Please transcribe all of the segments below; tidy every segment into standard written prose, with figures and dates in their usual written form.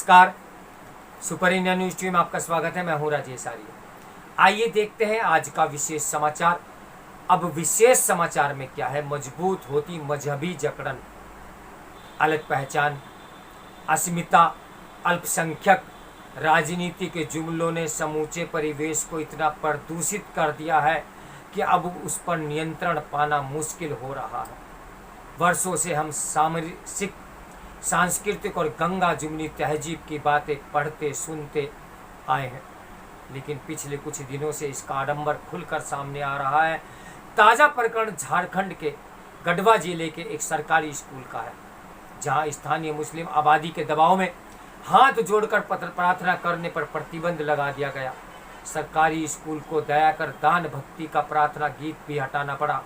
नमस्कार, super India news TV में आपका स्वागत है। मैं हूं राजेश आर्य। आइए देखते हैं आज का विशेष समाचार। अब विशेष समाचार में क्या है? मजबूत होती मजहबी जकड़न, अलग पहचान, अस्मिता, अल्पसंख्यक राजनीति के जुमलों ने समूचे परिवेश को इतना प्रदूषित कर दिया है कि अब उस पर नियंत्रण पाना मुश्किल हो रहा है। वर्षों से हम सामरिक, सांस्कृतिक और गंगा जुमनी तहजीब की बातें पढ़ते सुनते आए हैं, लेकिन पिछले कुछ दिनों से इसका आडंबर खुलकर सामने आ रहा है। ताज़ा प्रकरण झारखंड के गढ़वा जिले के एक सरकारी स्कूल का है, जहां स्थानीय मुस्लिम आबादी के दबाव में हाथ जोड़कर प्रार्थना करने पर प्रतिबंध लगा दिया गया। सरकारी स्कूल को दया कर दान भक्ति का प्रार्थना गीत भी हटाना पड़ा।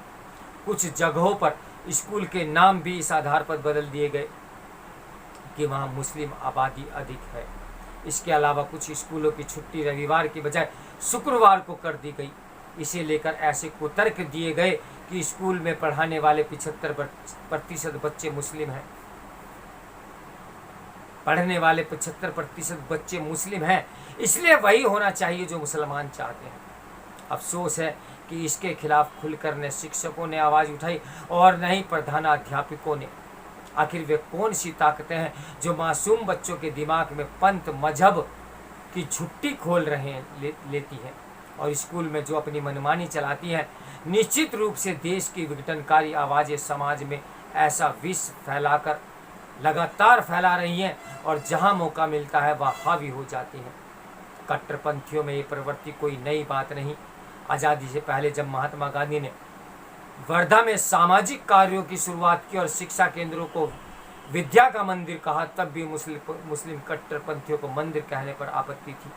कुछ जगहों पर स्कूल के नाम भी इस आधार पर बदल दिए गए कि वहाँ मुस्लिम आबादी अधिक है। इसके अलावा कुछ स्कूलों की छुट्टी रविवार की बजाय शुक्रवार को कर दी गई। इसे लेकर ऐसे कुतर्क दिए गए कि स्कूल में पढ़ाने वाले 75% बच्चे मुस्लिम हैं। पढ़ने वाले 75% बच्चे मुस्लिम हैं, इसलिए वही होना चाहिए जो मुसलमान चाहते हैं। अफसोस है कि इसके खिलाफ खुलकर न शिक्षकों ने आवाज़ उठाई और न ही प्रधानाध्यापकों ने। आखिर वे कौन सी ताकतें हैं जो मासूम बच्चों के दिमाग में पंथ मजहब की झुट्टी खोल लेती हैं और स्कूल में जो अपनी मनमानी चलाती हैं। निश्चित रूप से देश की विघटनकारी आवाज़ें समाज में ऐसा विष फैलाकर लगातार फैला रही हैं और जहां मौका मिलता है वह हावी हो जाती हैं। कट्टरपंथियों में ये प्रवृत्ति कोई नई बात नहीं। आज़ादी से पहले जब महात्मा गांधी ने वर्धा में सामाजिक कार्यों की शुरुआत की और शिक्षा केंद्रों को विद्या का मंदिर कहा, तब भी मुस्लिम कट्टरपंथियों को मंदिर कहने पर आपत्ति थी।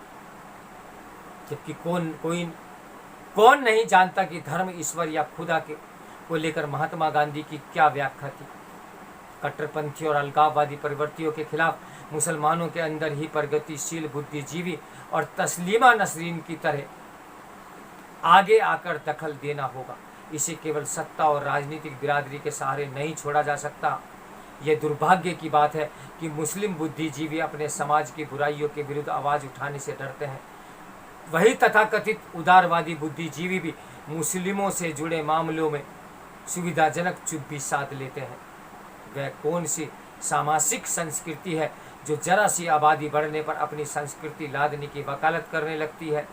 जबकि कौन नहीं जानता कि धर्म, ईश्वर या खुदा के को लेकर महात्मा गांधी की क्या व्याख्या थी। कट्टरपंथी और अलगाववादी प्रवृत्तियों के खिलाफ मुसलमानों के अंदर ही प्रगतिशील बुद्धिजीवी और तस्लीमा नसरीन की तरह आगे आकर दखल देना होगा। इसे केवल सत्ता और राजनीतिक बिरादरी के सहारे नहीं छोड़ा जा सकता। यह दुर्भाग्य की बात है कि मुस्लिम बुद्धिजीवी अपने समाज की बुराइयों के विरुद्ध आवाज़ उठाने से डरते हैं। वही तथाकथित उदारवादी बुद्धिजीवी भी मुस्लिमों से जुड़े मामलों में सुविधाजनक चुप्पी साध लेते हैं। वह कौन सी सामाजिक संस्कृति है जो जरा सी आबादी बढ़ने पर अपनी संस्कृति लादने की वकालत करने लगती है?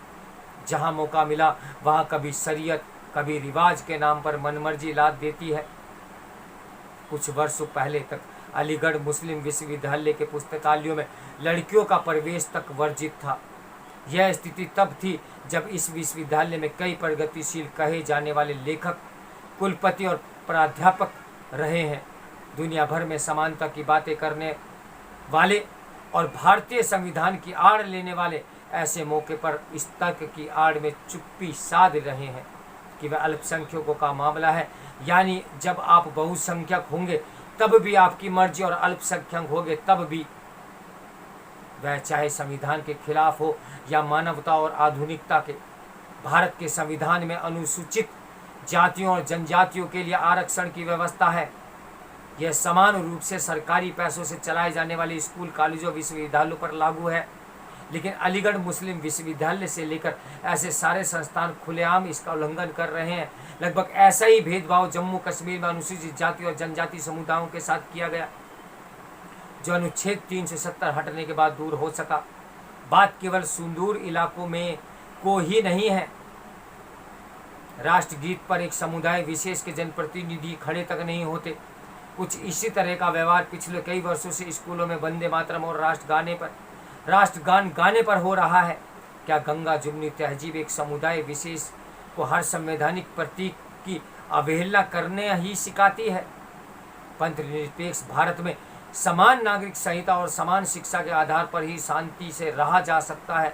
जहां मौका मिला वहां कभी शरीयत, कभी रिवाज के नाम पर मनमर्जी लाद देती है। कुछ वर्षों पहले तक अलीगढ़ मुस्लिम विश्वविद्यालय के पुस्तकालयों में लड़कियों का प्रवेश तक वर्जित था। यह स्थिति तब थी जब इस विश्वविद्यालय में कई प्रगतिशील कहे जाने वाले लेखक, कुलपति और प्राध्यापक रहे हैं। दुनिया भर में समानता की बातें करने वाले और भारतीय संविधान की आड़ लेने वाले ऐसे मौके पर इस तर्क की आड़ में चुप्पी साध रहे हैं कि वह अल्पसंख्यकों का मामला है, यानी जब आप बहुसंख्यक होंगे तब भी आपकी मर्जी और अल्पसंख्यक होंगे तब भी, वह चाहे संविधान के खिलाफ हो या मानवता और आधुनिकता के। भारत के संविधान में अनुसूचित जातियों और जनजातियों के लिए आरक्षण की व्यवस्था है। यह समान रूप से सरकारी पैसों से चलाए जाने वाले स्कूल, कॉलेजों, विश्वविद्यालयों पर लागू है। लेकिन अलीगढ़ मुस्लिम विश्वविद्यालय से लेकर ऐसे सारे संस्थान खुलेआम इसका उल्लंघन कर रहे हैं। लगभग ऐसा ही भेदभाव जम्मू कश्मीर में अनुसूचित जाति और जनजाति समुदायों के साथ किया गया, जो अनुच्छेद 370 हटने के बाद दूर हो सका। बात केवल सुदूर इलाकों में को ही नहीं है। राष्ट्रगीत पर एक समुदाय विशेष के जनप्रतिनिधि खड़े तक नहीं होते। कुछ इसी तरह का व्यवहार पिछले कई वर्षों से स्कूलों में वंदे मातरम और राष्ट्रगान गाने पर हो रहा है। क्या गंगा जुमनी तहजीब एक समुदाय विशेष को हर संवैधानिक प्रतीक की अवहेलना करने ही सिखाती है? पंथ निरपेक्ष भारत में समान नागरिक संहिता और समान शिक्षा के आधार पर ही शांति से रहा जा सकता है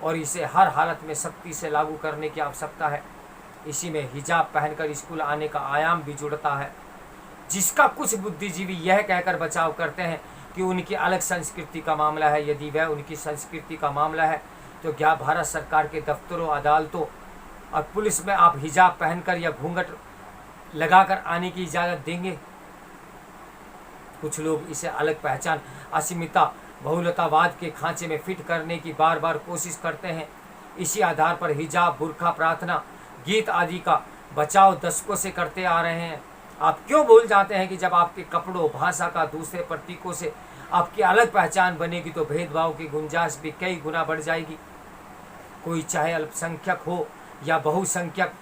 और इसे हर हालत में सख्ती से लागू करने की आवश्यकता है। इसी में हिजाब पहनकर स्कूल आने का आयाम भी जुड़ता है, जिसका कुछ बुद्धिजीवी यह कहकर बचाव करते हैं कि उनकी अलग संस्कृति का मामला है। यदि वह उनकी संस्कृति का मामला है तो क्या भारत सरकार के दफ्तरों, अदालतों और पुलिस में आप हिजाब पहनकर या घूंघट लगाकर आने की इजाज़त देंगे? कुछ लोग इसे अलग पहचान, अस्मिता बहुलतावाद के खांचे में फिट करने की बार बार कोशिश करते हैं। इसी आधार पर हिजाब, बुर्का, प्रार्थना, गीत आदि का बचाव दशकों से करते आ रहे हैं। आप क्यों भूल जाते हैं कि जब आपके कपड़ों, भाषा का दूसरे प्रतीकों से आपकी अलग पहचान बनेगी तो भेदभाव की गुंजाइश भी कई गुना बढ़ जाएगी। कोई चाहे अल्पसंख्यक हो या बहुसंख्यक,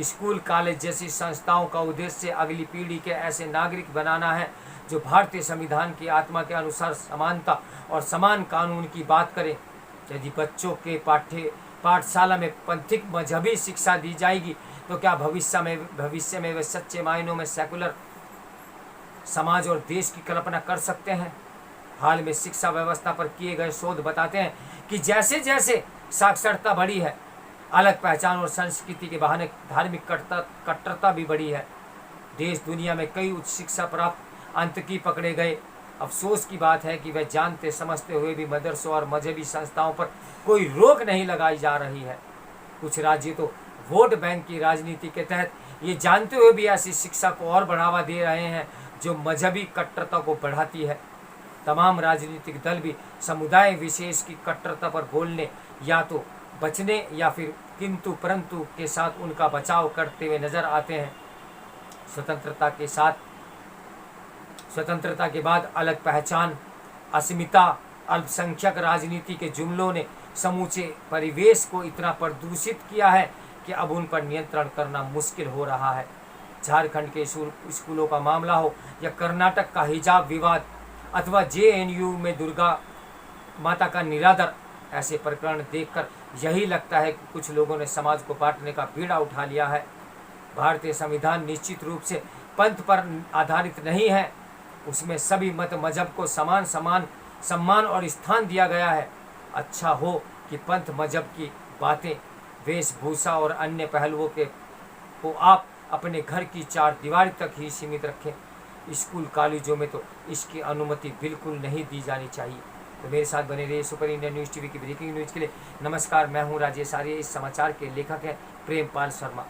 स्कूल, कॉलेज जैसी संस्थाओं का उद्देश्य अगली पीढ़ी के ऐसे नागरिक बनाना है जो भारतीय संविधान की आत्मा के अनुसार समानता और समान कानून की बात करें। यदि बच्चों के पाठशाला में पंथिक मजहबी शिक्षा दी जाएगी तो क्या भविष्य में वे सच्चे मायनों में सेकुलर समाज और देश की कल्पना कर सकते हैं? हाल में शिक्षा व्यवस्था पर किए गए शोध बताते हैं कि जैसे जैसे साक्षरता बढ़ी है, अलग पहचान और संस्कृति के बहाने धार्मिक कट्टरता भी बढ़ी है। देश दुनिया में कई उच्च शिक्षा प्राप्त आतंकी पकड़े गए। अफसोस की बात है कि वह जानते समझते हुए भी मदरसों और मजहबी संस्थाओं पर कोई रोक नहीं लगाई जा रही है। कुछ राज्य तो वोट बैंक की राजनीति के तहत ये जानते हुए भी ऐसी शिक्षा को और बढ़ावा दे रहे हैं जो मजहबी कट्टरता को बढ़ाती है। तमाम राजनीतिक दल भी समुदाय विशेष की कट्टरता पर बोलने या तो बचने या फिर किंतु परंतु के साथ उनका बचाव करते हुए नजर आते हैं। स्वतंत्रता के बाद अलग पहचान, अस्मिता, अल्पसंख्यक राजनीति के जुमलों ने समूचे परिवेश को इतना प्रदूषित किया है कि अब उन पर नियंत्रण करना मुश्किल हो रहा है। झारखंड के स्कूलों का मामला हो या कर्नाटक का हिजाब विवाद अथवा JNU में दुर्गा माता का निरादर, ऐसे प्रकरण देखकर यही लगता है कि कुछ लोगों ने समाज को बांटने का बीड़ा उठा लिया है। भारतीय संविधान निश्चित रूप से पंथ पर आधारित नहीं है। उसमें सभी मत मजहब को समान सम्मान और स्थान दिया गया है। अच्छा हो कि पंथ मजहब की बातें, वेशभूषा और अन्य पहलुओं को आप अपने घर की 4 दीवारी तक ही सीमित रखें। स्कूल कॉलेजों में तो इसकी अनुमति बिल्कुल नहीं दी जानी चाहिए। तो मेरे साथ बने रहिए सुपर इंडिया न्यूज़ टीवी की ब्रेकिंग न्यूज़ के लिए। नमस्कार, मैं हूं राजेश आर्य। इस समाचार के लेखक हैं प्रेमपाल शर्मा।